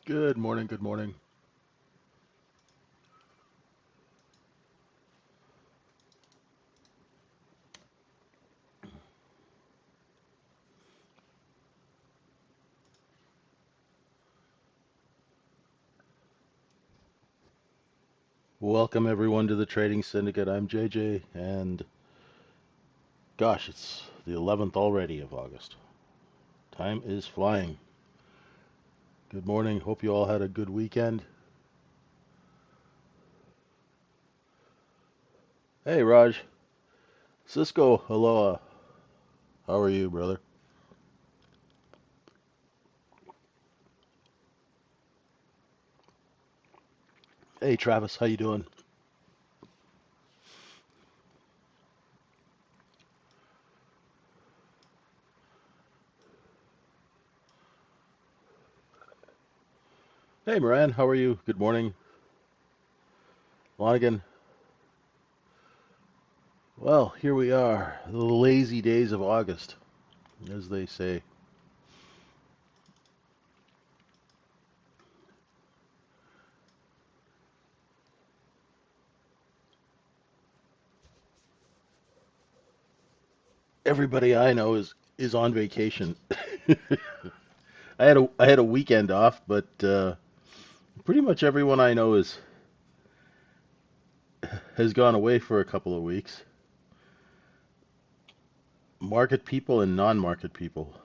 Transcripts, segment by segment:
Good morning, good morning. Welcome everyone to the Trading Syndicate. I'm JJ, and gosh, it's the 11th already of August. Time is flying. Good morning. Hope you all had a good weekend. Hey, Raj. Cisco, aloha. How are you, brother? Hey, Travis, how you doing? Hey, Moran, how are you? Good morning. Lonigan. Well, here we are, the lazy days of August, as they say. Everybody I know is on vacation. I had a weekend off, but pretty much everyone I know has gone away for a couple of weeks. Market people and non-market people.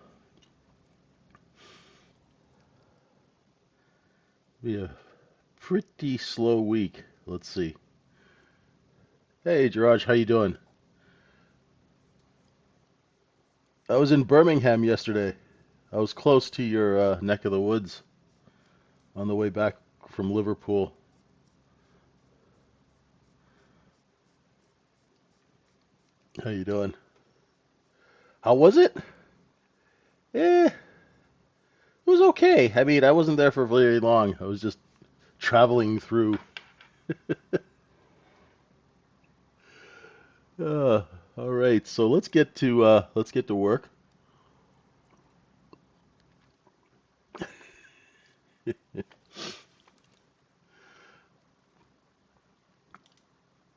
Be a pretty slow week. Let's see. Hey, Jiraj, how you doing? I was in Birmingham yesterday. I was close to your neck of the woods on the way back from Liverpool. How you doing? How was it? It was okay. I mean, I wasn't there for very long. I was just traveling through. Uh, all right, so let's get to work.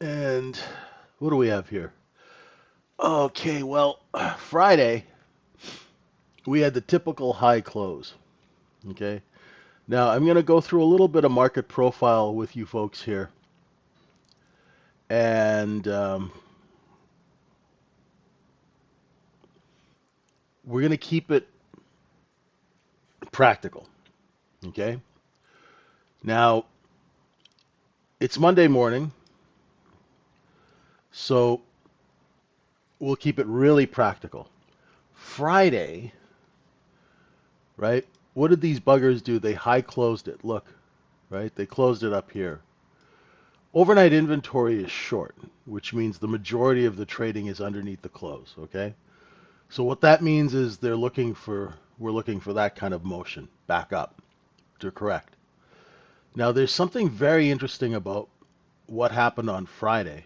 And what do we have here? Okay, well, Friday we had the typical high close. Okay, now I'm going to go through a little bit of market profile with you folks here, and we're going to keep it practical. Okay, now it's Monday morning, so we'll keep it really practical. Friday, right? What did these buggers do? They high closed it. Look, right? They closed it up here. Overnight inventory is short, which means the majority of the trading is underneath the close, okay? So what that means is we're looking for that kind of motion back up to correct. Now there's something very interesting about what happened on Friday.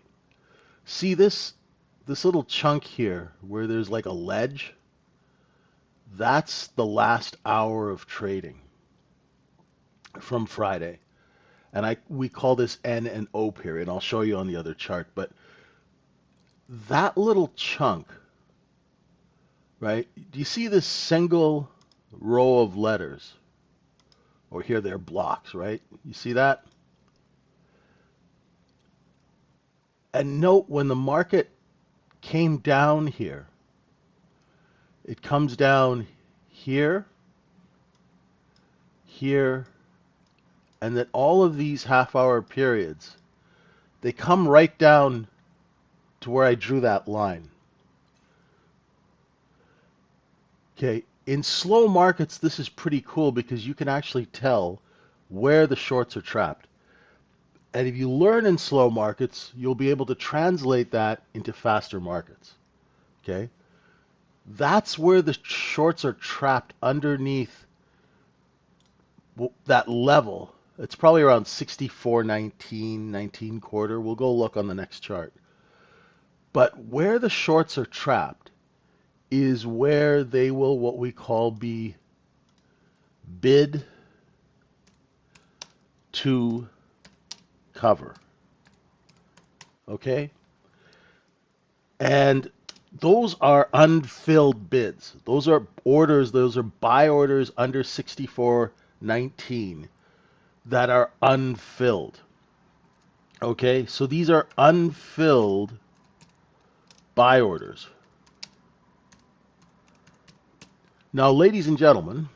See this little chunk here where there's like a ledge? That's the last hour of trading from Friday. And we call this N and O period. I'll show you on the other chart, but that little chunk, right? Do you see this single row of letters? Or here they're blocks, right? You see that? And note when the market came down here, it comes down here, here, and then all of these half-hour periods, they come right down to where I drew that line. Okay, in slow markets, this is pretty cool because you can actually tell where the shorts are trapped. And if you learn in slow markets, you'll be able to translate that into faster markets. Okay? That's where the shorts are trapped underneath that level. It's probably around 64.19, 19 quarter. We'll go look on the next chart. But where the shorts are trapped is where they will what we call be bid to cover. Okay? And those are unfilled bids. Those are orders, those are buy orders under 64.19 that are unfilled. Okay? So these are unfilled buy orders. Now, ladies and gentlemen,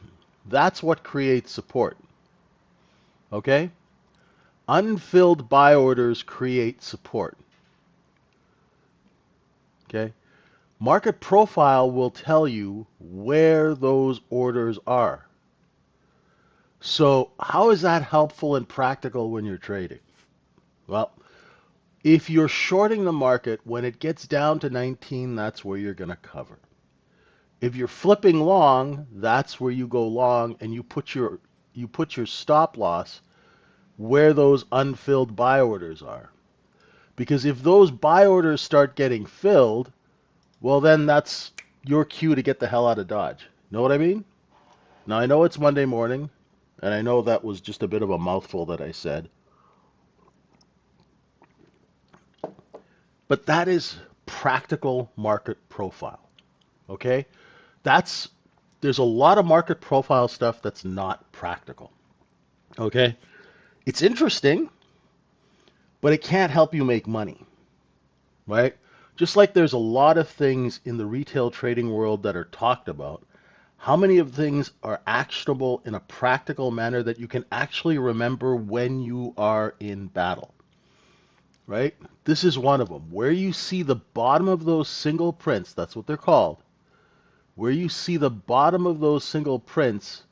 that's what creates support. Okay? Unfilled buy orders create support. Okay? Market profile will tell you where those orders are. So, how is that helpful and practical when you're trading? Well, if you're shorting the market, when it gets down to 19, that's where you're going to cover. If you're flipping long, that's where you go long and you put your stop loss where those unfilled buy orders are. Because if those buy orders start getting filled, well, then that's your cue to get the hell out of Dodge. Know what I mean? Now, I know it's Monday morning, and I know that was just a bit of a mouthful that I said. But that is practical market profile. Okay? There's a lot of market profile stuff that's not practical. Okay? It's interesting, but it can't help you make money. Right? Just like there's a lot of things in the retail trading world that are talked about, how many of things are actionable in a practical manner that you can actually remember when you are in battle? Right? This is one of them. Where you see the bottom of those single prints, that's what they're called. Where you see the bottom of those single prints,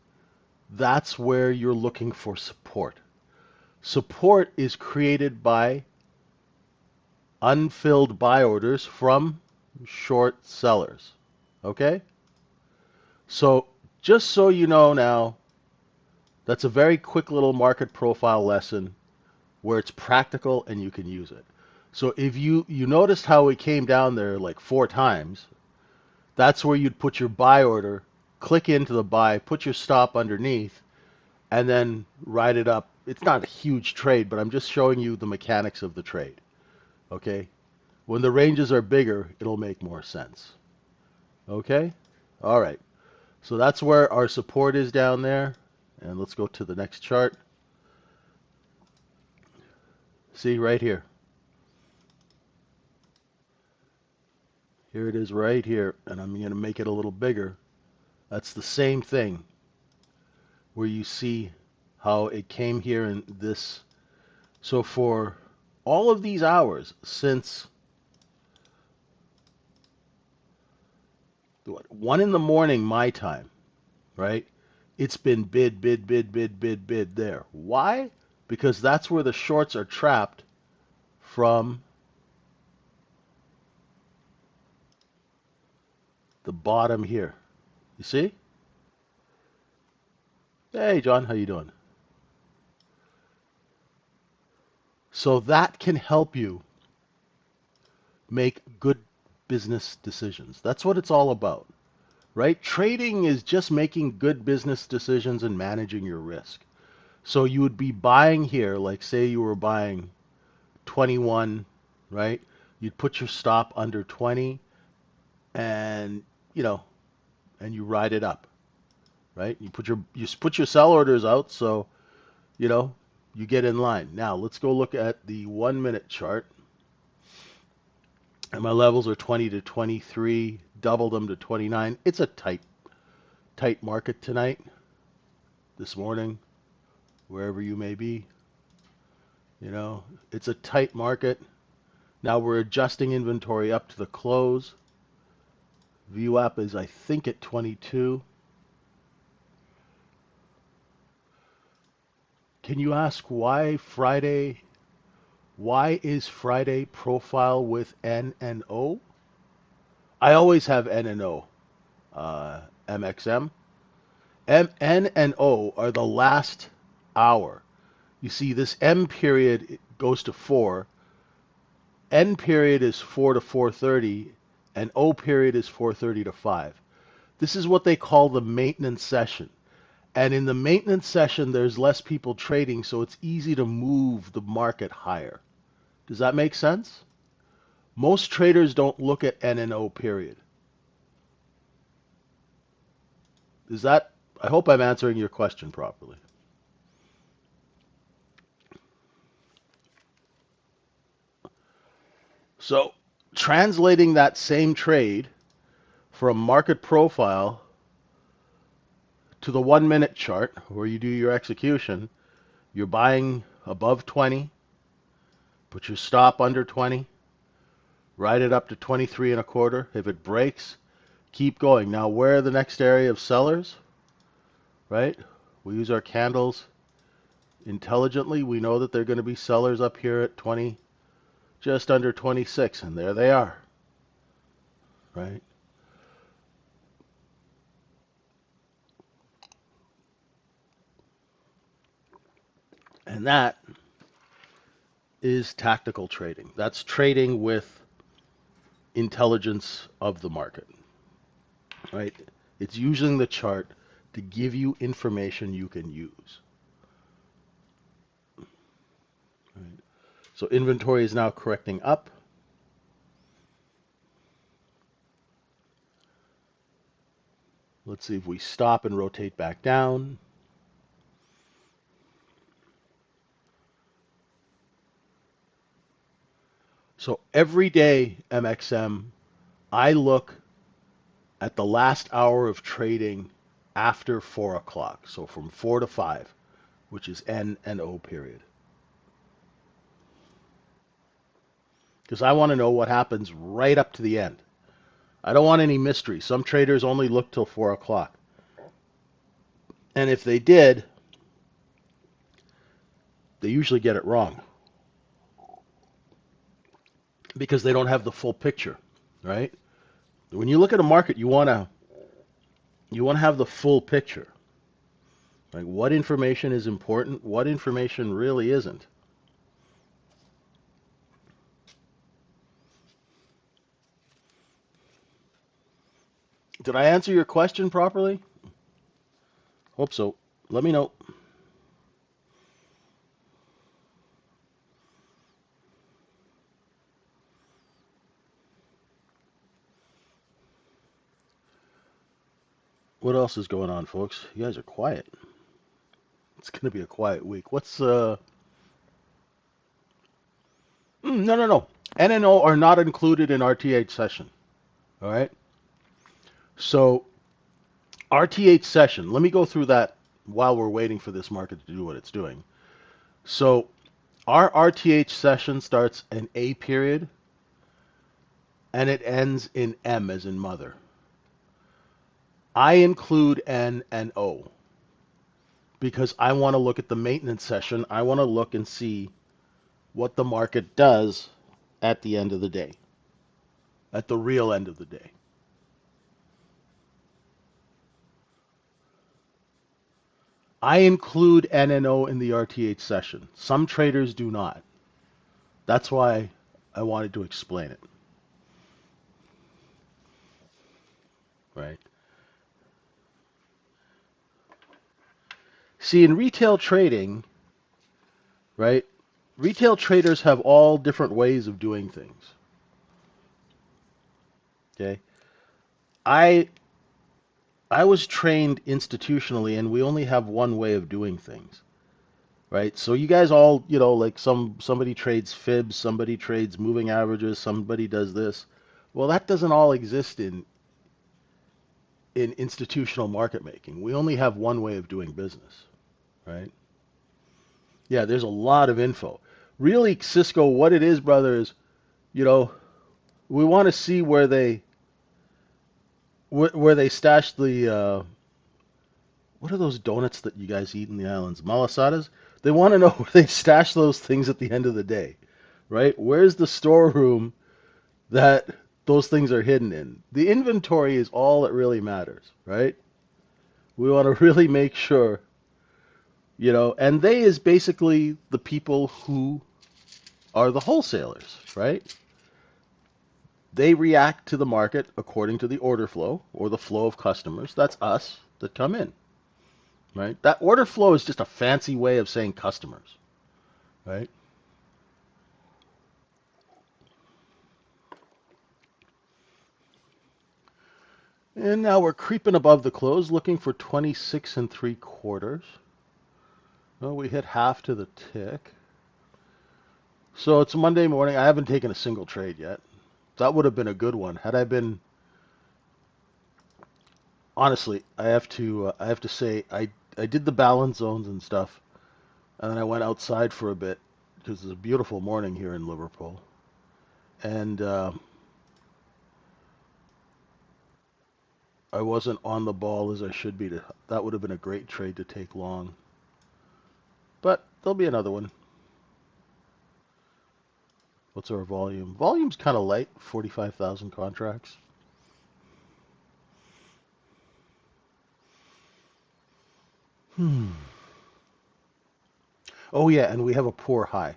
that's where you're looking for support. Support is created by unfilled buy orders from short sellers. Okay? So just so you know now, that's a very quick little market profile lesson where it's practical and you can use it. So if you noticed how we came down there like 4 times, that's where you'd put your buy order, click into the buy, put your stop underneath, and then ride it up. It's not a huge trade, but I'm just showing you the mechanics of the trade. Okay? When the ranges are bigger, it'll make more sense. Okay? All right. So that's where our support is down there. And let's go to the next chart. See, right here. Here it is right here. And I'm going to make it a little bigger. That's the same thing where you see how it came here in this. So for all of these hours since 1 in the morning my time, right? It's been bid, bid, bid, bid, bid, bid there. Why? Because that's where the shorts are trapped from the bottom here. You see? Hey, John, how you doing? So that can help you make good business decisions. That's what it's all about, right? Trading is just making good business decisions and managing your risk. So you would be buying here, like say you were buying 21, right? You'd put your stop under 20 and, and you ride it up, right? You put your sell orders out so, you get in line. Now, let's go look at the 1-minute chart. And my levels are 20 to 23, doubled them to 29. It's a tight market tonight, this morning, wherever you may be. It's a tight market. Now we're adjusting inventory up to the close. VWAP is, I think, at 22. Can you ask why is Friday profile with N and O? I always have N and O, MXM. N and O are the last hour. You see, this M period goes to 4. N period is 4 to 4:30, and O period is 4:30 to 5. This is what they call the maintenance session. And in the maintenance session, there's less people trading, so it's easy to move the market higher. Does that make sense? Most traders don't look at N and O period. Is that, I hope I'm answering your question properly. So, translating that same trade from market profile to the 1 minute chart where you do your execution, you're buying above 20, put your stop under 20, ride it up to 23 and a quarter. If it breaks, keep going. Now, where are the next area of sellers? Right? We use our candles intelligently. We know that they're going to be sellers up here at 20, just under 26, and there they are. Right? And that is tactical trading. That's trading with intelligence of the market. Right? It's using the chart to give you information you can use. Right? So inventory is now correcting up. Let's see if we stop and rotate back down. So every day, MXM, I look at the last hour of trading after 4 o'clock. So from 4 to 5, which is N and O period. Because I want to know what happens right up to the end. I don't want any mystery. Some traders only look till 4 o'clock. And if they did, they usually get it wrong. Because they don't have the full picture, right? When you look at a market, you want to have the full picture. Like what information is important, what information really isn't. Did I answer your question properly? Hope so. Let me know. What else is going on, folks? You guys are quiet. It's going to be a quiet week. What's no. NNO are not included in RTH session. All right. So RTH session. Let me go through that while we're waiting for this market to do what it's doing. So our RTH session starts in A period and it ends in M as in mother. I include N and O because I want to look at the maintenance session. I want to look and see what the market does at the end of the day, at the real end of the day. I include N and O in the RTH session. Some traders do not. That's why I wanted to explain it. Right? See, in retail trading, right? Retail traders have all different ways of doing things. Okay? I was trained institutionally and we only have one way of doing things. Right? So you guys all, like somebody trades fibs, somebody trades moving averages, somebody does this. Well, that doesn't all exist in institutional market making. We only have one way of doing business, right? Yeah, there's a lot of info. Really, Cisco, what it is, brother, is, you know, we want to see where they stash the what are those donuts that you guys eat in the islands? Malasadas? They want to know where they stash those things at the end of the day, right? Where's the storeroom that those things are hidden in? The inventory is all that really matters, right? We want to really make sure, and they is basically the people who are the wholesalers, right? They react to the market according to the order flow or the flow of customers. That's us that come in. right? That order flow is just a fancy way of saying customers, right? And now we're creeping above the close, looking for 26 and 3/4. Well, we hit half to the tick. So it's Monday morning. I haven't taken a single trade yet. That would have been a good one. Had I been honestly, I have to say I did the balance zones and stuff, and then I went outside for a bit because it's a beautiful morning here in Liverpool, and I wasn't on the ball as I should be. That would have been a great trade to take long, but there'll be another one. What's our volume? Volume's kind of light, 45,000 contracts. Hmm. Oh yeah, and we have a poor high.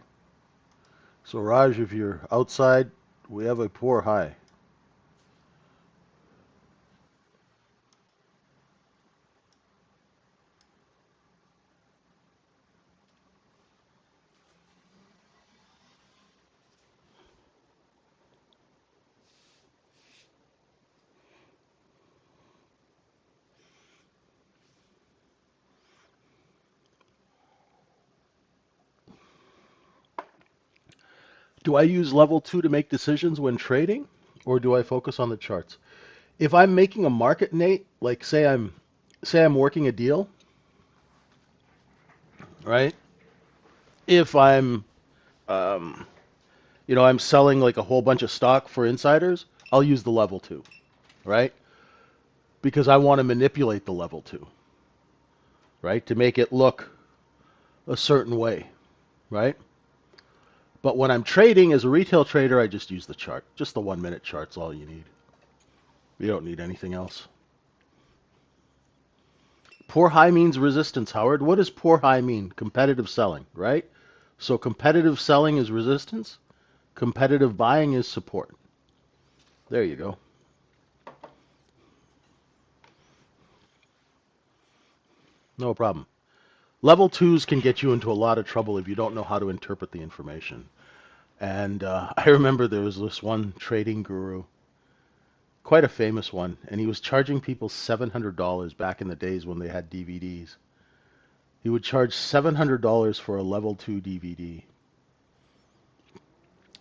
So Raj, if you're outside, we have a poor high. Do I use level 2 to make decisions when trading, or do I focus on the charts? If I'm making a market, Nate, like say I'm working a deal, right? If I'm um, I'm selling like a whole bunch of stock for insiders, I'll use the level 2, right? Because I want to manipulate the level 2, right? To make it look a certain way, right? But when I'm trading as a retail trader, I just use the chart. Just the 1 minute chart's all you need. You don't need anything else. Poor high means resistance, Howard. What does poor high mean? Competitive selling, right? So competitive selling is resistance. Competitive buying is support. There you go. No problem. Level twos can get you into a lot of trouble if you don't know how to interpret the information. And I remember there was this one trading guru, quite a famous one, and he was charging people $700 back in the days when they had DVDs. He would charge $700 for a level 2 DVD.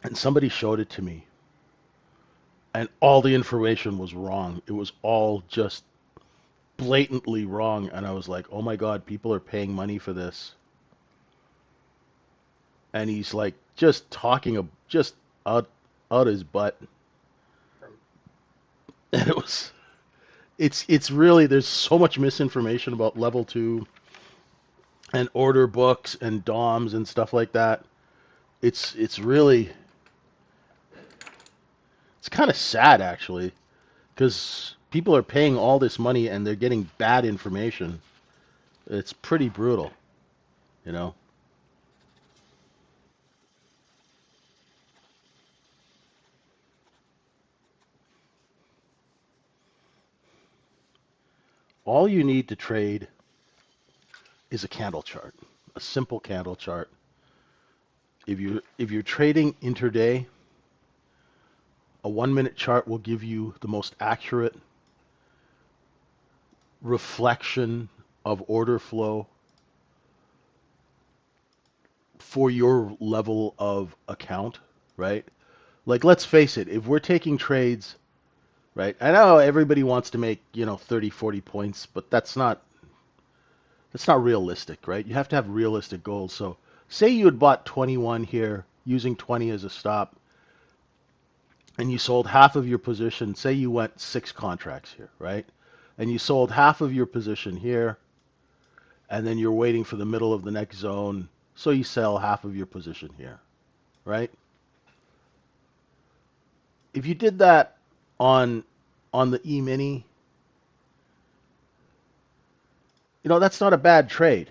And somebody showed it to me, and all the information was wrong. It was all just blatantly wrong. And I was like, oh my God, people are paying money for this. And he's like just talking just out, out his butt. And it's really, there's so much misinformation about level 2 and order books and DOMs and stuff like that. It's really, it's kind of sad actually, because people are paying all this money and they're getting bad information. It's pretty brutal, you know. All you need to trade is a candle chart, a simple candle chart. If you're trading intraday, a 1 minute chart will give you the most accurate reflection of order flow for your level of account, right? Like, let's face it, if we're taking trades, right? I know everybody wants to make, 30, 40 points, but that's not realistic, right? You have to have realistic goals. So, say you had bought 21 here using 20 as a stop, and you sold half of your position. Say you went 6 contracts here, right? And you sold half of your position here, and then you're waiting for the middle of the next zone, so you sell half of your position here, right? If you did that on on the E-mini, that's not a bad trade.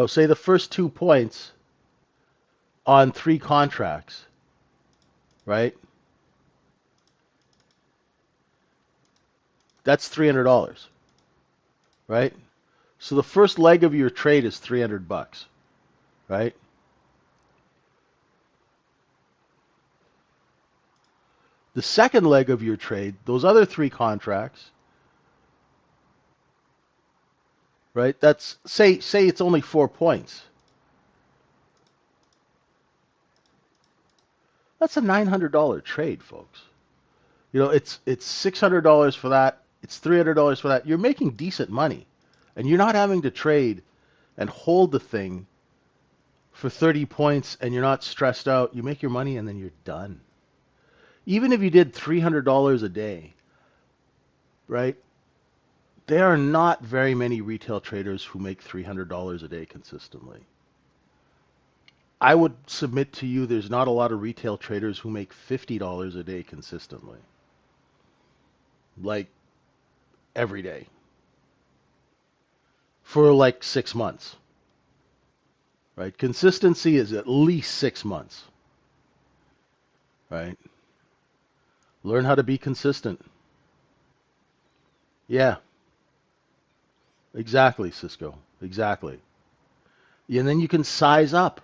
Say the first 2 points on 3 contracts, right? That's $300, right? So the first leg of your trade is $300, right? The second leg of your trade, those other three contracts, right? That's say it's only 4 points. That's a $900 trade, folks. You know, it's $600 for that. It's $300 for that. You're making decent money, and you're not having to trade and hold the thing for 30 points, and you're not stressed out. You make your money, and then you're done. Even if you did $300 a day, right? There are not very many retail traders who make $300 a day consistently. I would submit to you there's not a lot of retail traders who make $50 a day consistently, like every day, for like 6 months, right? Consistency is at least 6 months, right? Learn how to be consistent. Yeah, exactly, Cisco. Exactly. And then you can size up,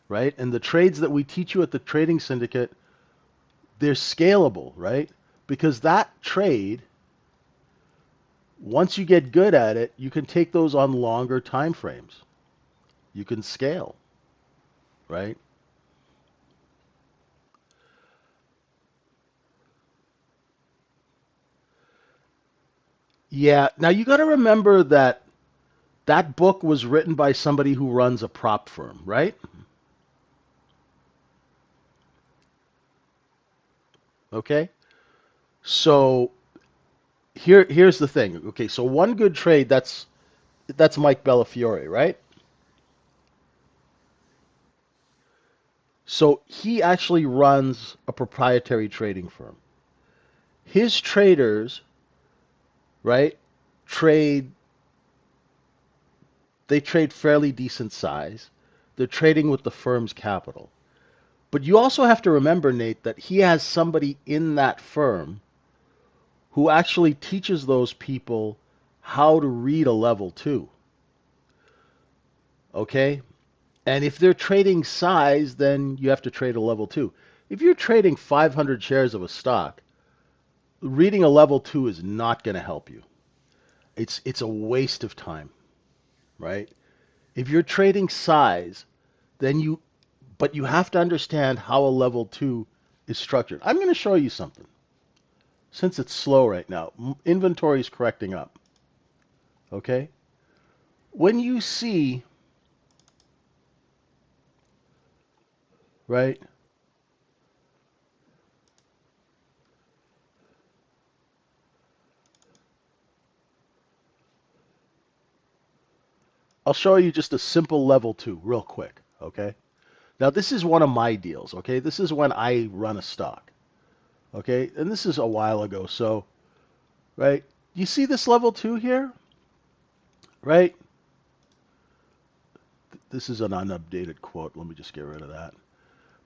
right? And the trades that we teach you at the trading syndicate, they're scalable, right? Because that trade, once you get good at it, you can take those on longer time frames. You can scale, right? Yeah. Now you got to remember that that book was written by somebody who runs a prop firm, right? Okay. So here's the thing. Okay, so one good trade, that's Mike Bellafiore, right? So he actually runs a proprietary trading firm. His traders, right, trade they trade fairly decent size. They're trading with the firm's capital. But you also have to remember, Nate, that he has somebody in that firm who actually teaches those people how to read a level two. Okay? And if they're trading size, then you have to trade a level two. If you're trading 500 shares of a stock, reading a level two is not going to help you. It's a waste of time, right? If you're trading size, then but you have to understand how a level two is structured. I'm going to show you something. Since it's slow right now, inventory is correcting up. Okay? When you see, right? I'll show you just a simple level two real quick. Okay? Now, this is one of my deals. Okay? This is when I run a stock. Okay? And this is a while ago. So, right? You see this level two here? Right? This is an unupdated quote. Let me just get rid of that.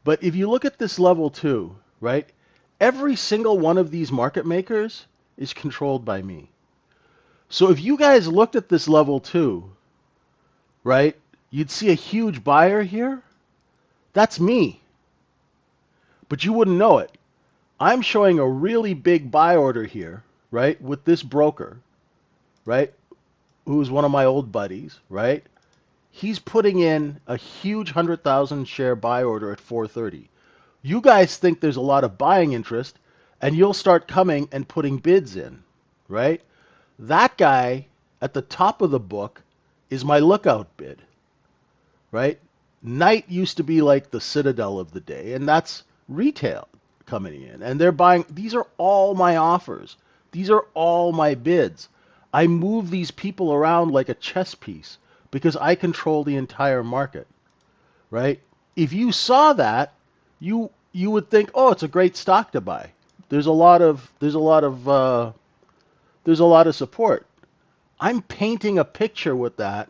But if you look at this level two, right? Every single one of these market makers is controlled by me. So if you guys looked at this level two, right, you'd see a huge buyer here. That's me. But you wouldn't know it. I'm showing a really big buy order here, right, with this broker, right, who's one of my old buddies, right? He's putting in a huge 100,000 share buy order at 430. You guys think there's a lot of buying interest, and you'll start coming and putting bids in, right? That guy at the top of the book is my lookout bid, right? Night used to be like the citadel of the day, and that's retail coming in. And they're buying, these are all my offers. These are all my bids. I move these people around like a chess piece because I control the entire market, right? If you saw that, you would think, oh, it's a great stock to buy. There's a lot of support. I'm painting a picture with that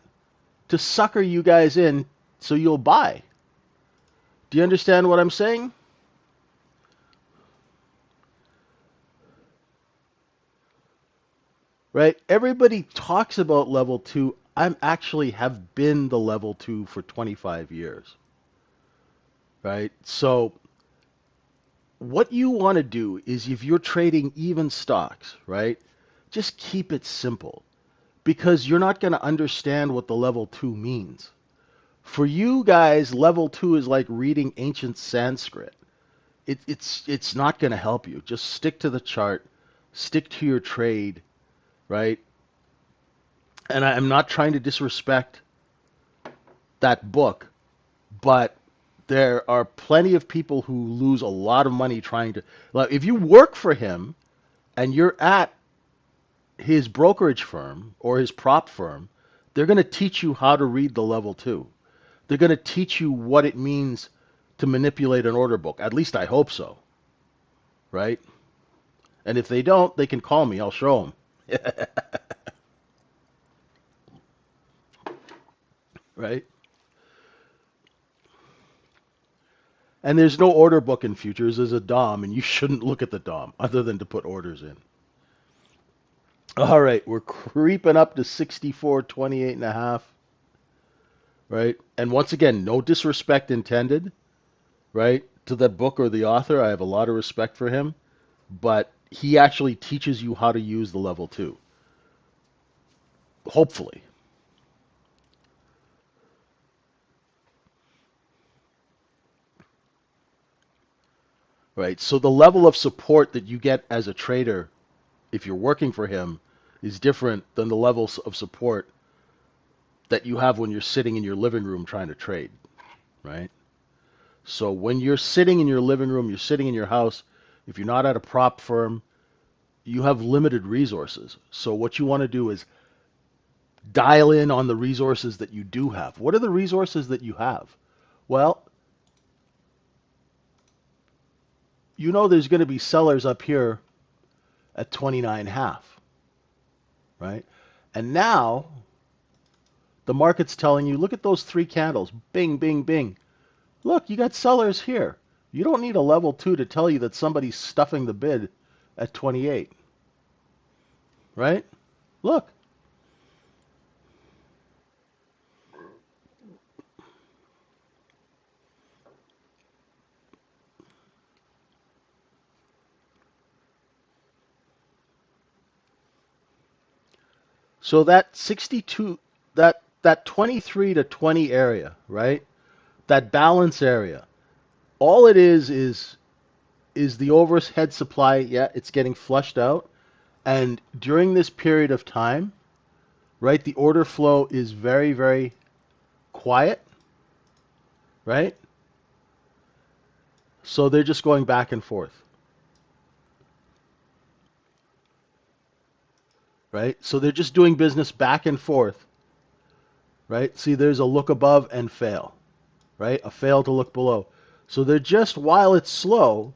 to sucker you guys in so you'll buy. Do you understand what I'm saying? right? Everybody talks about level 2. I'm actually have been the level 2 for 25 years, right? So what you want to do is if you're trading even stocks, right? Just keep it simple because you're not going to understand what the level 2 means. For you guys, level 2 is like reading ancient Sanskrit. It's not going to help you. Just stick to the chart, stick to your trade, right? And I'm not trying to disrespect that book, but there are plenty of people who lose a lot of money trying to. Like, if you work for him and you're at his brokerage firm or his prop firm, they're going to teach you how to read the level 2. They're going to teach you what it means to manipulate an order book. At least I hope so, right? And if they don't, they can call me. I'll show them. Right? And there's no order book in futures. There's a DOM, and you shouldn't look at the DOM other than to put orders in. All right, we're creeping up to 64.28 and a half, right? And once again, no disrespect intended, right? To that book or the author, I have a lot of respect for him, but he actually teaches you how to use the level 2. Hopefully, right? So the level of support that you get as a trader if you're working for him is different than the levels of support that you have when you're sitting in your living room trying to trade, right? So when you're sitting in your living room, you're sitting in your house, if you're not at a prop firm, you have limited resources. So what you want to do is dial in on the resources that you do have. What are the resources that you have? Well, you know there's going to be sellers up here at 29.5, right? And now the market's telling you, look at those 3 candles. Bing, bing, bing. Look, you got sellers here. You don't need a level 2 to tell you that somebody's stuffing the bid at 28, right? Look. So that 62, that 23 to 20 area, right? That balance area. All it is the overhead supply. Yeah, it's getting flushed out. And during this period of time, right, the order flow is very, very quiet, right? So they're just going back and forth, right? So they're just doing business back and forth, right? See, there's a look above and fail, right? A fail to look below. So they're just, while it's slow,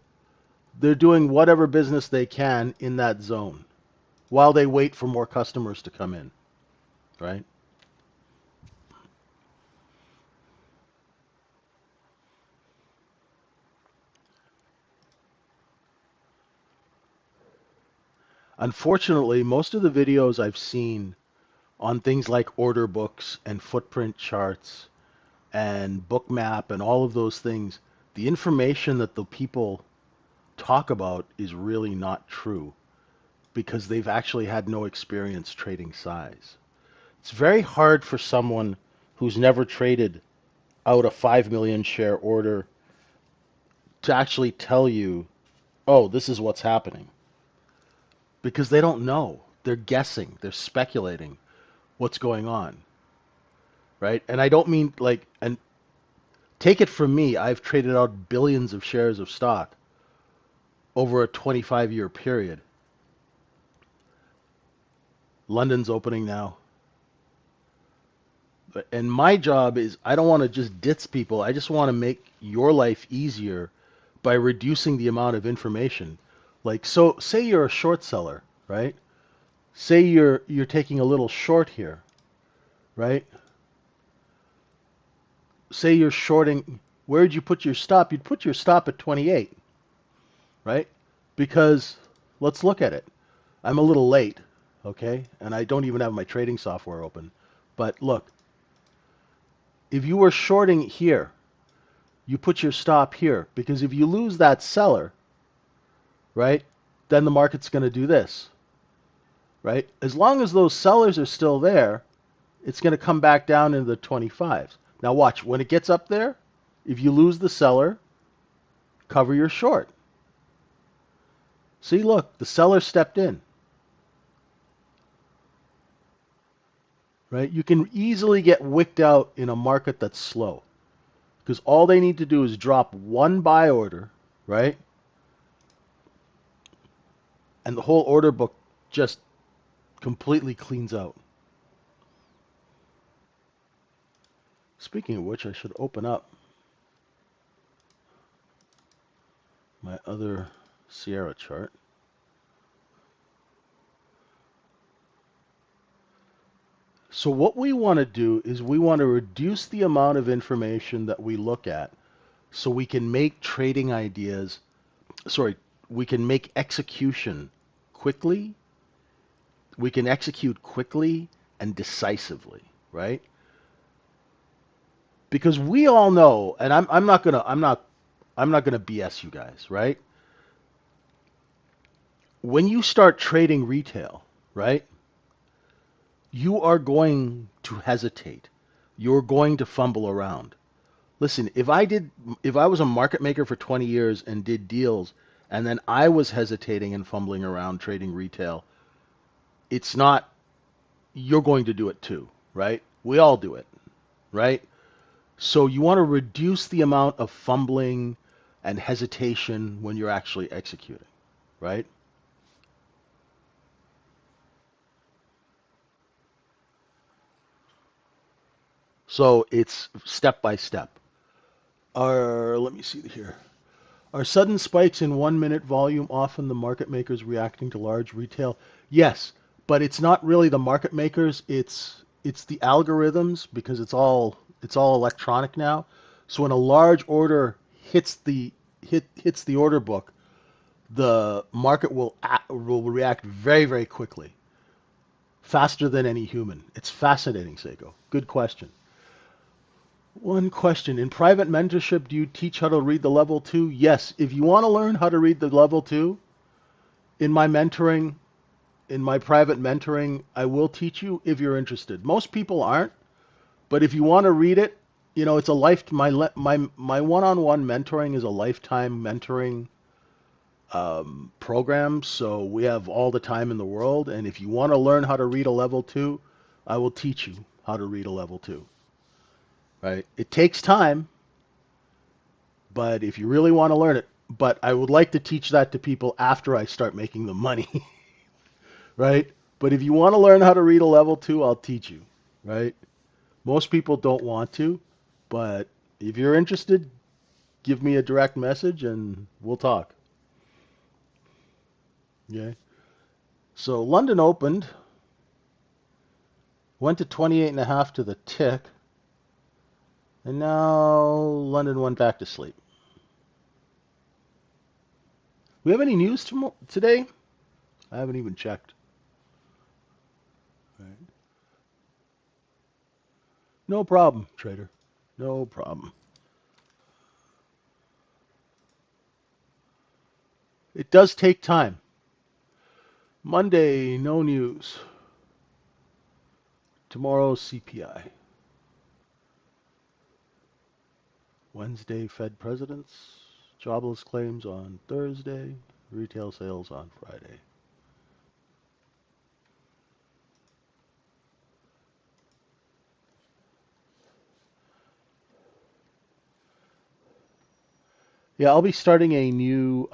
they're doing whatever business they can in that zone while they wait for more customers to come in, right? Unfortunately, most of the videos I've seen on things like order books and footprint charts and bookmap and all of those things, the information that the people talk about is really not true because they've actually had no experience trading size. It's very hard for someone who's never traded out a 5 million share order to actually tell you, oh, this is what's happening. Because they don't know. They're guessing, they're speculating what's going on, right? And I don't mean like, and take it from me, I've traded out billions of shares of stock over a 25-year period. London's opening now. And my job is I don't want to just ditz people. I just want to make your life easier by reducing the amount of information. Like, so say you're a short seller, right? Say you're taking a little short here, right? Say you're shorting, where'd you put your stop? You'd put your stop at 28, right? Because let's look at it. I'm a little late. okay? And I don't even have my trading software open. But look, if you were shorting here, you put your stop here because if you lose that seller, right, then the market's going to do this, right? As long as those sellers are still there, it's going to come back down into the 25s. Now watch, when it gets up there, if you lose the seller, cover your short. See, look, the seller stepped in, right? You can easily get wicked out in a market that's slow because all they need to do is drop one buy order, right? And the whole order book just completely cleans out. Speaking of which, I should open up my other Sierra chart. So what we want to do is we want to reduce the amount of information that we look at so we can make trading ideas, sorry, we can make execution quickly. We can execute quickly and decisively, right? Because we all know, and I'm not gonna BS you guys, right? When you start trading retail, right, you are going to hesitate. You're going to fumble around. Listen, if I was a market maker for 20 years and did deals, and then I was hesitating and fumbling around trading retail, it's not, you're going to do it too, right? We all do it, right? So you want to reduce the amount of fumbling and hesitation when you're actually executing, right? So it's step by step. Let me see here. Are sudden spikes in 1 minute volume often the market makers reacting to large retail? Yes, but it's not really the market makers. It's the algorithms because it's all electronic now. So when a large order hits the order book, the market will react very very quickly, faster than any human. It's fascinating, Seiko. Good question. One question. In private mentorship, do you teach how to read the level two? Yes. If you want to learn how to read the level two, in my mentoring, in my private mentoring, I will teach you if you're interested. Most people aren't, but if you want to read it, it's a my one-on-one mentoring is a lifetime mentoring program, so we have all the time in the world, and if you want to learn how to read a level two, I will teach you how to read a level two, right? It takes time, but if you really want to learn it, but I would like to teach that to people after I start making the money, right? But if you want to learn how to read a level two, I'll teach you, right? Most people don't want to, but if you're interested, give me a direct message and we'll talk. Okay. So London opened, went to 28.5 to the tick, and now London went back to sleep. We have any news today? I haven't even checked. Right. No problem, trader. No problem. It does take time. Monday, no news. Tomorrow, CPI. Wednesday, Fed presidents. Jobless claims on Thursday. Retail sales on Friday. Yeah, I'll be starting a new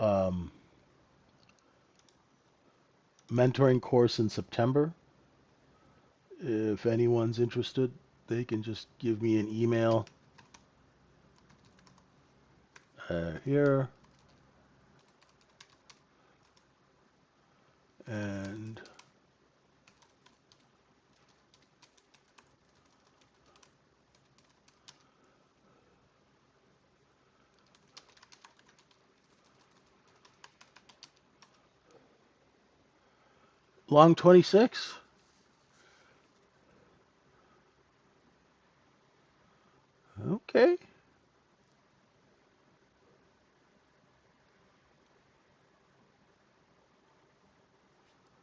mentoring course in September. If anyone's interested, they can just give me an email here. And Long 26? Okay.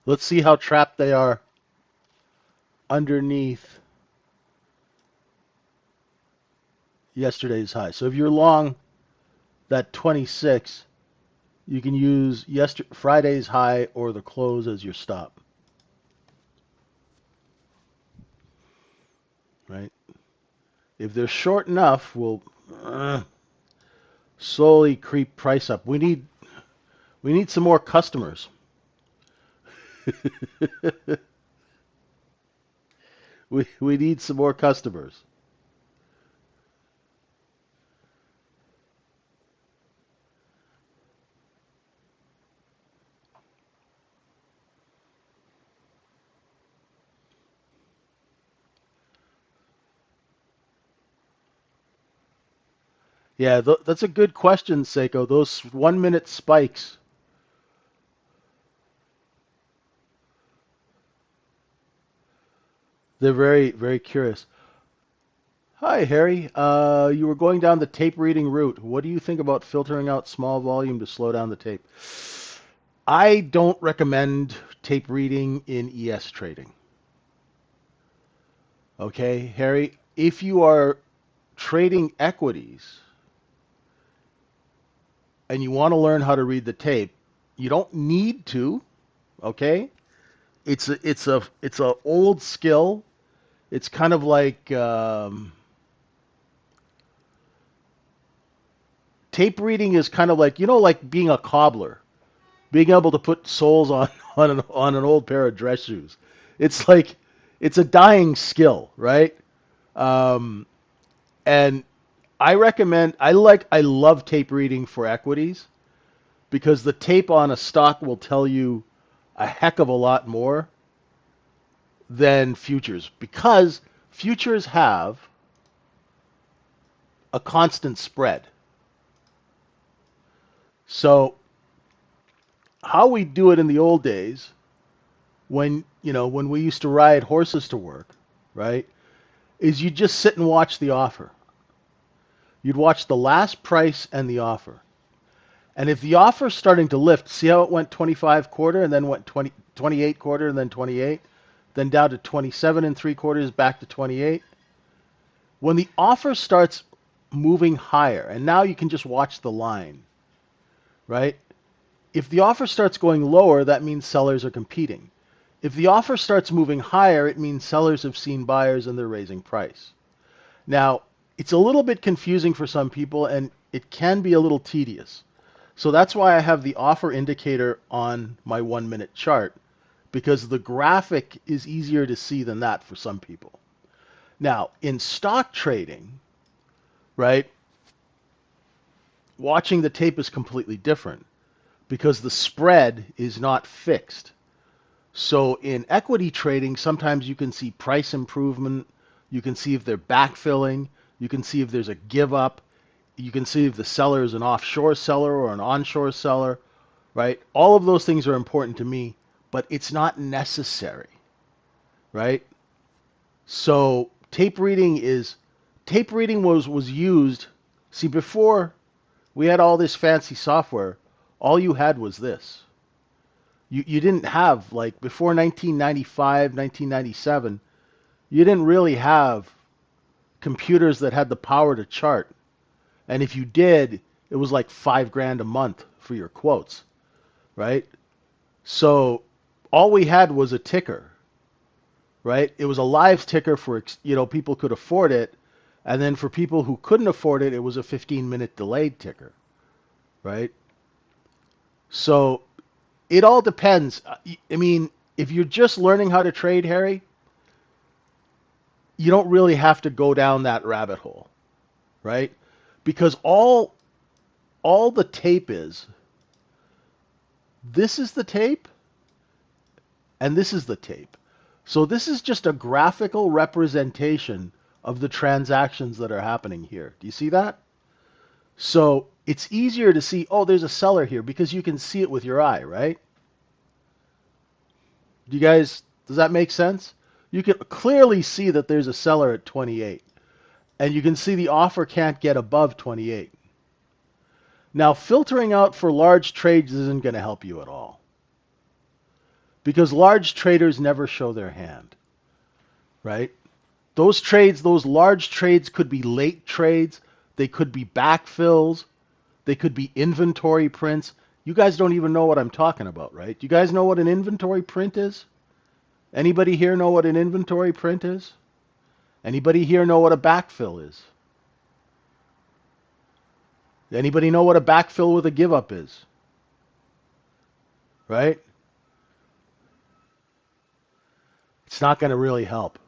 Let's see how trapped they are underneath yesterday's high. So if you're long that 26, you can use Friday's high or the close as your stop, right? If they're short enough, we'll slowly creep price up. We need some more customers. we need some more customers. Yeah, that's a good question, Seiko. Those 1 minute spikes. They're very, very curious. Hi, Harry. You were going down the tape reading route. What do you think about filtering out small volume to slow down the tape? I don't recommend tape reading in ES trading. Okay, Harry, if you are trading equities and you want to learn how to read the tape, you don't need to, okay? It's a old skill. It's kind of like tape reading is kind of like like being a cobbler, being able to put soles on on an old pair of dress shoes. It's like it's a dying skill, right? Um, and I love tape reading for equities because the tape on a stock will tell you a heck of a lot more than futures because futures have a constant spread. So how we do it in the old days when we used to ride horses to work, right? Is you just sit and watch the offer. You'd watch the last price and the offer. And if the offer's starting to lift, see how it went 25 quarter and then went 28 quarter and then 28, then down to 27 and three quarters back to 28. When the offer starts moving higher, and now you can just watch the line, right? If the offer starts going lower, that means sellers are competing. If the offer starts moving higher, it means sellers have seen buyers and they're raising price. Now, it's a little bit confusing for some people and it can be a little tedious. So that's why I have the offer indicator on my 1 minute chart because the graphic is easier to see than that for some people. Now, in stock trading, right, watching the tape is completely different because the spread is not fixed. So in equity trading, sometimes you can see price improvement. You can see if they're backfilling. You can see if there's a give up. You can see if the seller is an offshore seller or an onshore seller, right? All of those things are important to me, but it's not necessary, right? So tape reading was used. See, before we had all this fancy software, all you had was this. You didn't have, like, before 1995, 1997, you didn't really have computers that had the power to chart. And if you did, it was like 5 grand a month for your quotes, right? So all we had was a ticker, right? It was a live ticker for, people could afford it. And then for people who couldn't afford it, it was a 15-minute delayed ticker, right? So it all depends. I mean, if you're just learning how to trade, Harry, you don't really have to go down that rabbit hole, right? Because all the tape is, this is the tape and this is the tape. So this is just a graphical representation of the transactions that are happening here. Do you see that? So it's easier to see, oh, there's a seller here because you can see it with your eye, right? Does that make sense? You can clearly see that there's a seller at 28, and you can see the offer can't get above 28. Now, filtering out for large trades isn't going to help you at all because large traders never show their hand, right? Those trades, those large trades could be late trades, they could be backfills, they could be inventory prints. You guys don't even know what I'm talking about, right? Do you guys know what an inventory print is? Anybody here know what an inventory print is? Anybody here know what a backfill is? Anybody know what a backfill with a give up is? Right? It's not going to really help.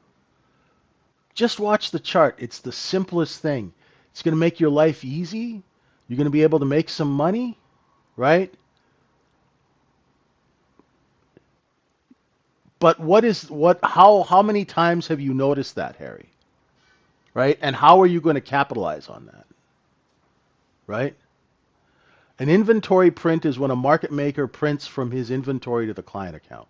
Just watch the chart. It's the simplest thing. It's going to make your life easy. You're going to be able to make some money, right? But how many times have you noticed that, Harry? Right? And how are you going to capitalize on that? Right? An inventory print is when a market maker prints from his inventory to the client account.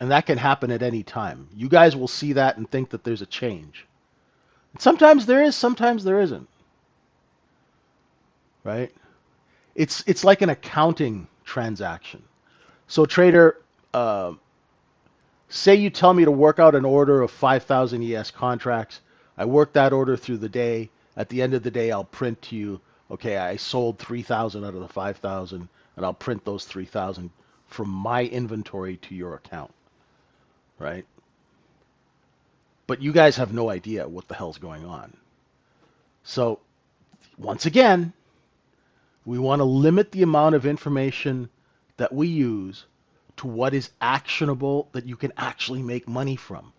And that can happen at any time. You guys will see that and think that there's a change. Sometimes there is, sometimes there isn't. Right? It's like an accounting transaction. So trader, say you tell me to work out an order of 5,000 ES contracts. I work that order through the day. At the end of the day, I'll print to you, okay, I sold 3,000 out of the 5,000, and I'll print those 3,000 from my inventory to your account, right? But you guys have no idea what the hell's going on. So once again, we want to limit the amount of information that we use to what is actionable that you can actually make money from.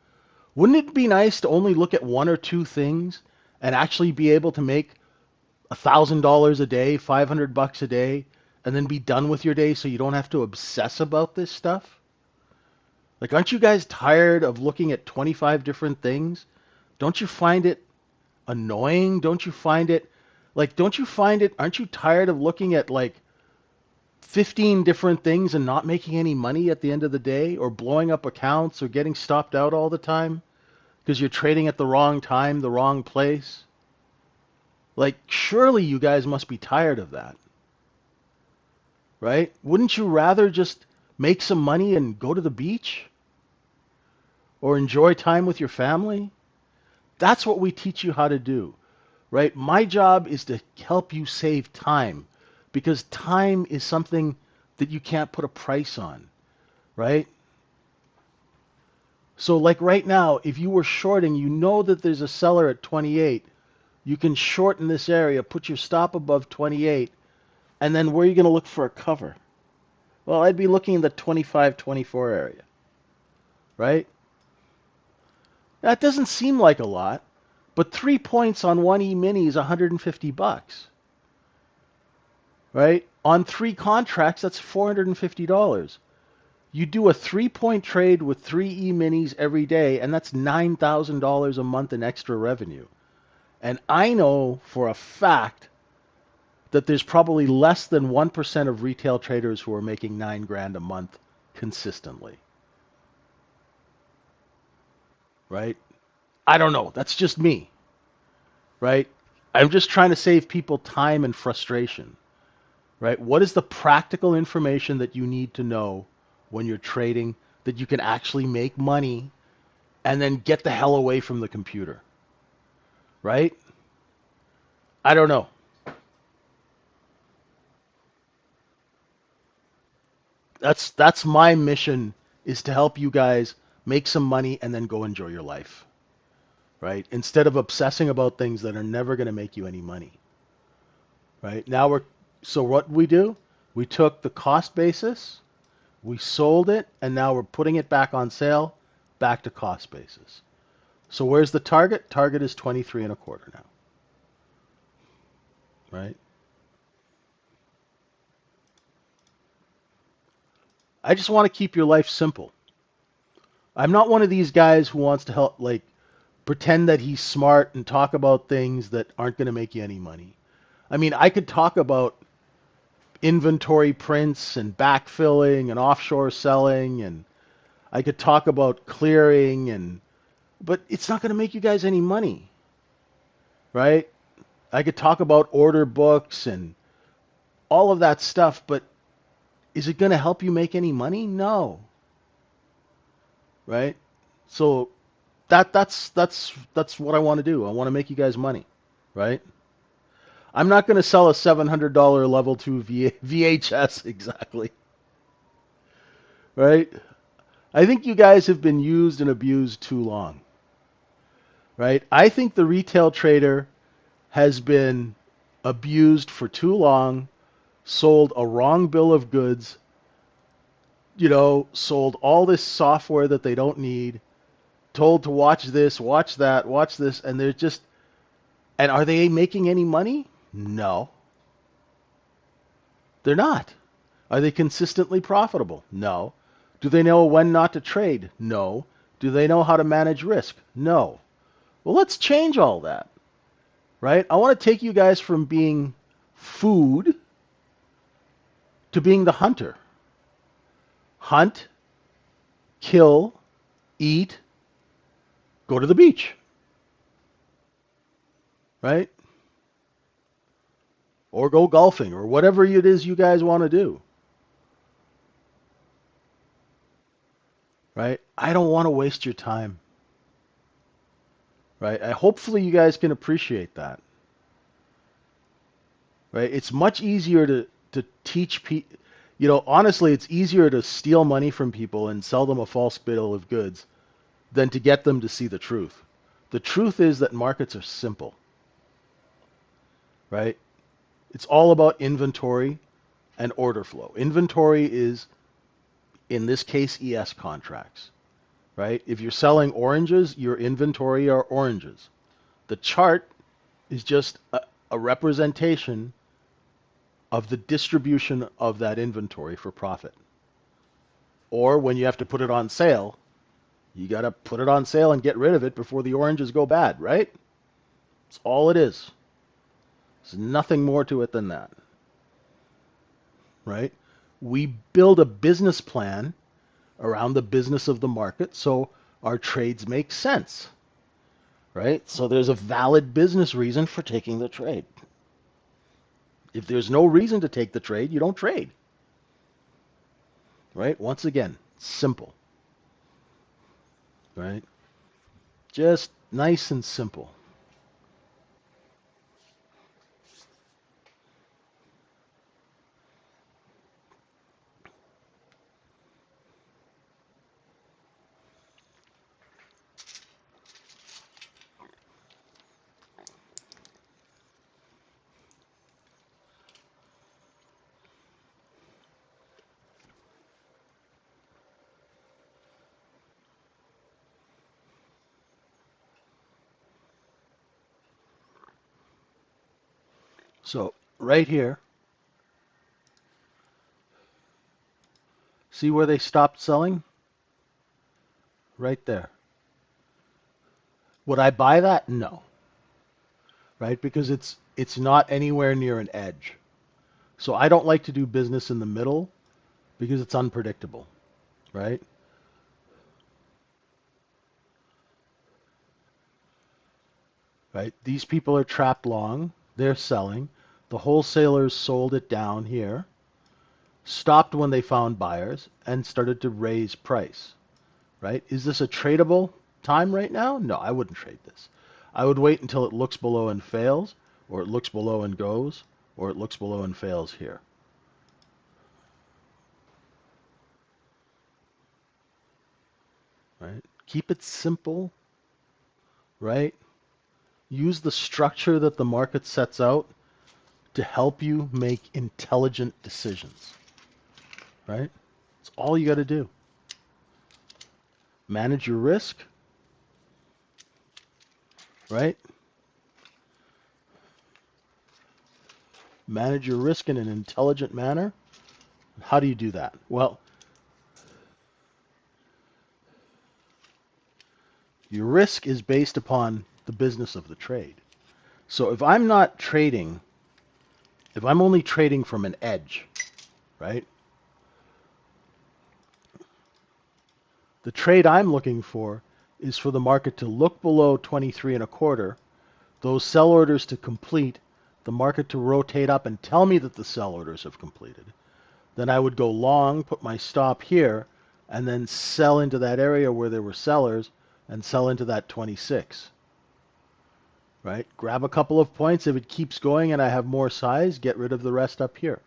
Wouldn't it be nice to only look at one or two things and actually be able to make $1,000 a day, $500 a day, and then be done with your day so you don't have to obsess about this stuff? Like, aren't you guys tired of looking at 25 different things? Don't you find it annoying? Don't you find it, aren't you tired of looking at like 15 different things and not making any money at the end of the day, or blowing up accounts, or getting stopped out all the time because you're trading at the wrong time, the wrong place? Like, surely you guys must be tired of that, right? Wouldn't you rather just make some money and go to the beach or enjoy time with your family? That's what we teach you how to do, right? My job is to help you save time, because time is something that you can't put a price on, right? So like right now, if you were shorting, you know that there's a seller at 28. You can short in this area, put your stop above 28, and then where are you going to look for a cover? Well, I'd be looking in the 25, 24 area, right? That doesn't seem like a lot, but 3 points on one E-mini is $150, right? On 3 contracts, that's $450. You do a 3-point trade with 3 E-minis every day, and that's $9,000 a month in extra revenue. And I know for a fact that there's probably less than 1% of retail traders who are making $9,000 a month consistently, right? I don't know. That's just me, right? I'm just trying to save people time and frustration, right? What is the practical information that you need to know when you're trading that you can actually make money and then get the hell away from the computer, right? I don't know. That's my mission, is to help you guys make some money and then go enjoy your life, right? Instead of obsessing about things that are never going to make you any money, right? So what we do, we took the cost basis, we sold it, and now we're putting it back on sale, back to cost basis. So where's the target? Target is 23 and a quarter now, right? I just want to keep your life simple. I'm not one of these guys who wants to help, like, pretend that he's smart and talk about things that aren't going to make you any money. I mean, I could talk about inventory prints and backfilling and offshore selling, and I could talk about clearing, but it's not going to make you guys any money, right? I could talk about order books and all of that stuff, but is it going to help you make any money? No, right? So that's what I want to do. I want to make you guys money, right? I'm not going to sell a $700 level 2 VHS exactly, right? I think you guys have been used and abused too long, right? I think the retail trader has been abused for too long, sold a wrong bill of goods, sold all this software that they don't need, told to watch this, watch that, watch this, and and are they making any money? No, they're not. Are they consistently profitable? No. Do they know when not to trade? No. Do they know how to manage risk? No. Well, let's change all that, right? I want to take you guys from being food to being the hunter. Hunt, kill, eat, go to the beach, right? Or go golfing or whatever it is you guys want to do, right? I don't want to waste your time, right? Hopefully you guys can appreciate that, right? It's much easier to teach people, honestly, it's easier to steal money from people and sell them a false bill of goods than to get them to see the truth. The truth is that markets are simple, right? It's all about inventory and order flow. Inventory is, in this case, ES contracts, right? If you're selling oranges, your inventory are oranges. The chart is just a representation of the distribution of that inventory for profit. Or when you have to put it on sale, you got to put it on sale and get rid of it before the oranges go bad, right? That's all it is. There's nothing more to it than that, right? We build a business plan around the business of the market so our trades make sense, right? So there's a valid business reason for taking the trade. If there's no reason to take the trade, you don't trade, right? Once again, simple, right? Just nice and simple. So right here, see where they stopped selling? Right there. Would I buy that? No, right? Because it's not anywhere near an edge. So I don't like to do business in the middle because it's unpredictable, right? Right? These people are trapped long. They're selling. The wholesalers sold it down here, stopped when they found buyers, and started to raise price, right? Is this a tradable time right now? No, I wouldn't trade this. I would wait until it looks below and fails, or it looks below and goes, or it looks below and fails here, right? Keep it simple, right? Use the structure that the market sets out to help you make intelligent decisions, right? It's all you got to do. Manage your risk, right? Manage your risk in an intelligent manner. How do you do that? Well, your risk is based upon the business of the trade. So if I'm not trading, if I'm only trading from an edge, right? The trade I'm looking for is for the market to look below 23 and a quarter, those sell orders to complete, the market to rotate up and tell me that the sell orders have completed. Then I would go long, put my stop here, and then sell into that area where there were sellers and sell into that 26. Right? Grab a couple of points. If it keeps going and I have more size, get rid of the rest up here.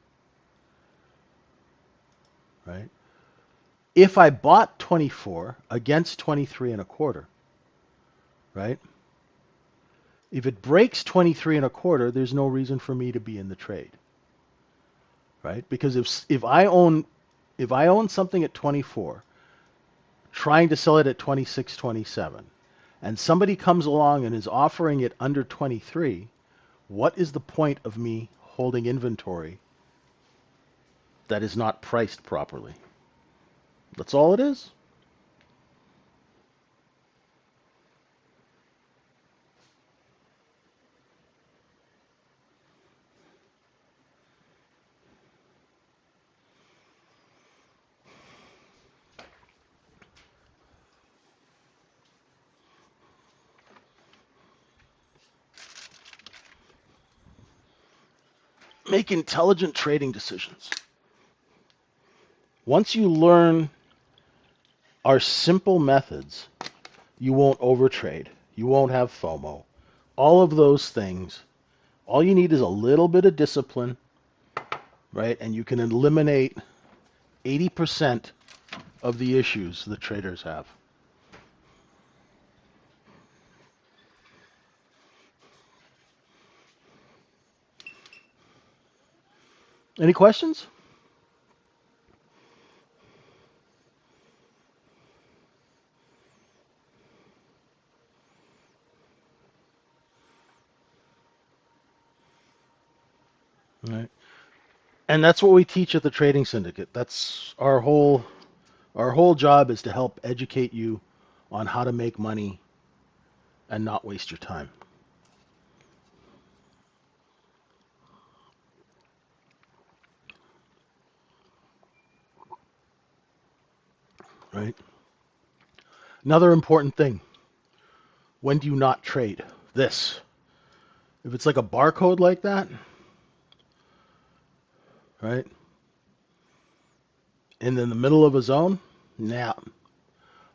Right? If I bought 24 against 23 and a quarter, right? If it breaks 23 and a quarter, there's no reason for me to be in the trade. Right? Because if I own something at 24, trying to sell it at 26, 27, and somebody comes along and is offering it under 23, what is the point of me holding inventory that is not priced properly? That's all it is. Make intelligent trading decisions. Once you learn our simple methods, you won't overtrade. You won't have FOMO. All of those things. All you need is a little bit of discipline, right? And you can eliminate 80% of the issues the traders have. Any questions? All right. And that's what we teach at the Trading Syndicate. That's our whole job is to help educate you on how to make money and not waste your time. Right? Another important thing, when do you not trade? This. If it's like a barcode like that, right? And in the middle of a zone, nah.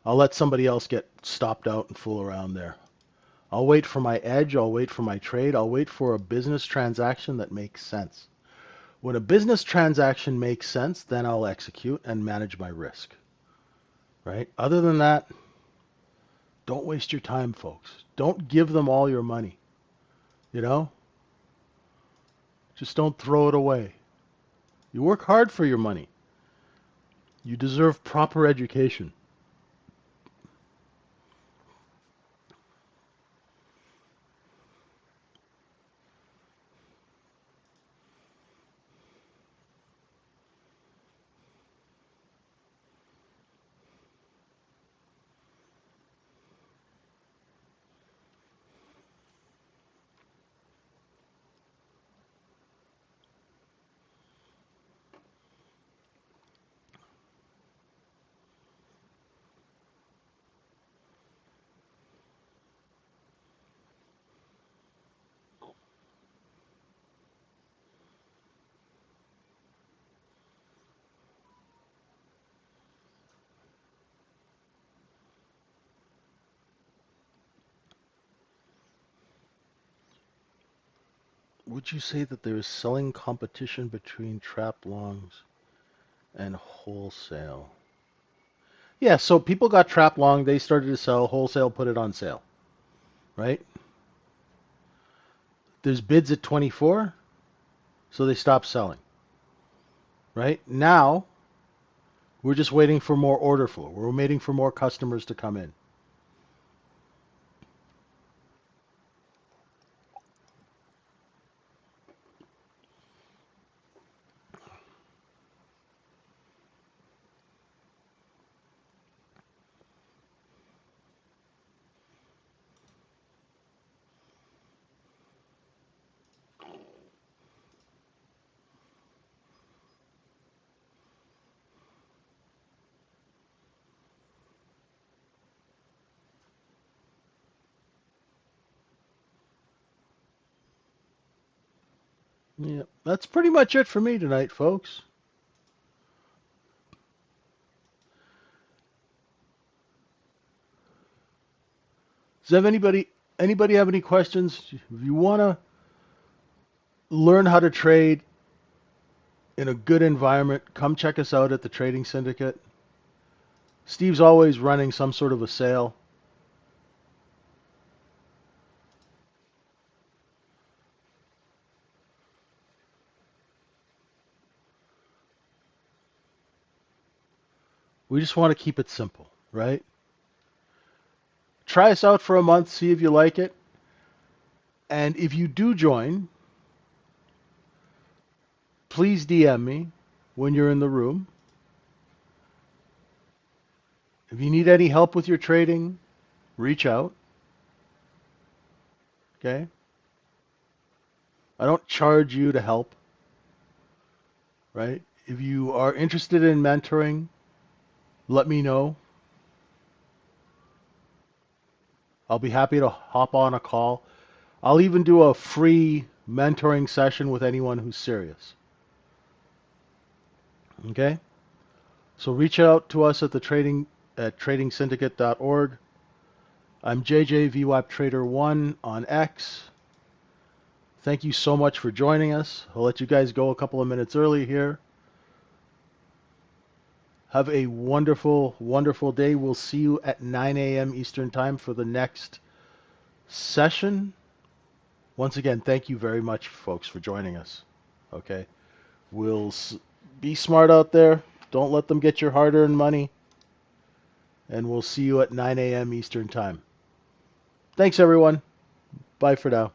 I'll let somebody else get stopped out and fool around there. I'll wait for my edge, I'll wait for my trade, I'll wait for a business transaction that makes sense. When a business transaction makes sense, then I'll execute and manage my risk. Right? Other than that, don't waste your time, folks. Don't give them all your money. You know? Just don't throw it away. You work hard for your money. You deserve proper education. Would you say that there is selling competition between trap longs and wholesale? Yeah, so people got trap long, they started to sell, wholesale put it on sale, right? There's bids at 24, so they stopped selling, right? Now, we're just waiting for more order flow. We're waiting for more customers to come in. Yeah, that's pretty much it for me tonight, folks. Does anybody have any questions? If you want to learn how to trade in a good environment, come check us out at the Trading Syndicate. Steve's always running some sort of a sale. We just want to keep it simple, right? Try us out for a month, see if you like it. And if you do join, please DM me when you're in the room. If you need any help with your trading, reach out. Okay? I don't charge you to help, right? If you are interested in mentoring, let me know. I'll be happy to hop on a call. I'll even do a free mentoring session with anyone who's serious. Okay? So reach out to us at the trading at tradingsyndicate.org. I'm JJ vwaptrader1 on X. Thank you so much for joining us. I'll let you guys go a couple of minutes early here. Have a wonderful, wonderful day. We'll see you at 9 a.m. Eastern Time for the next session. Once again, thank you very much, folks, for joining us. Okay? We'll be smart out there. Don't let them get your hard-earned money. And we'll see you at 9 a.m. Eastern Time. Thanks, everyone. Bye for now.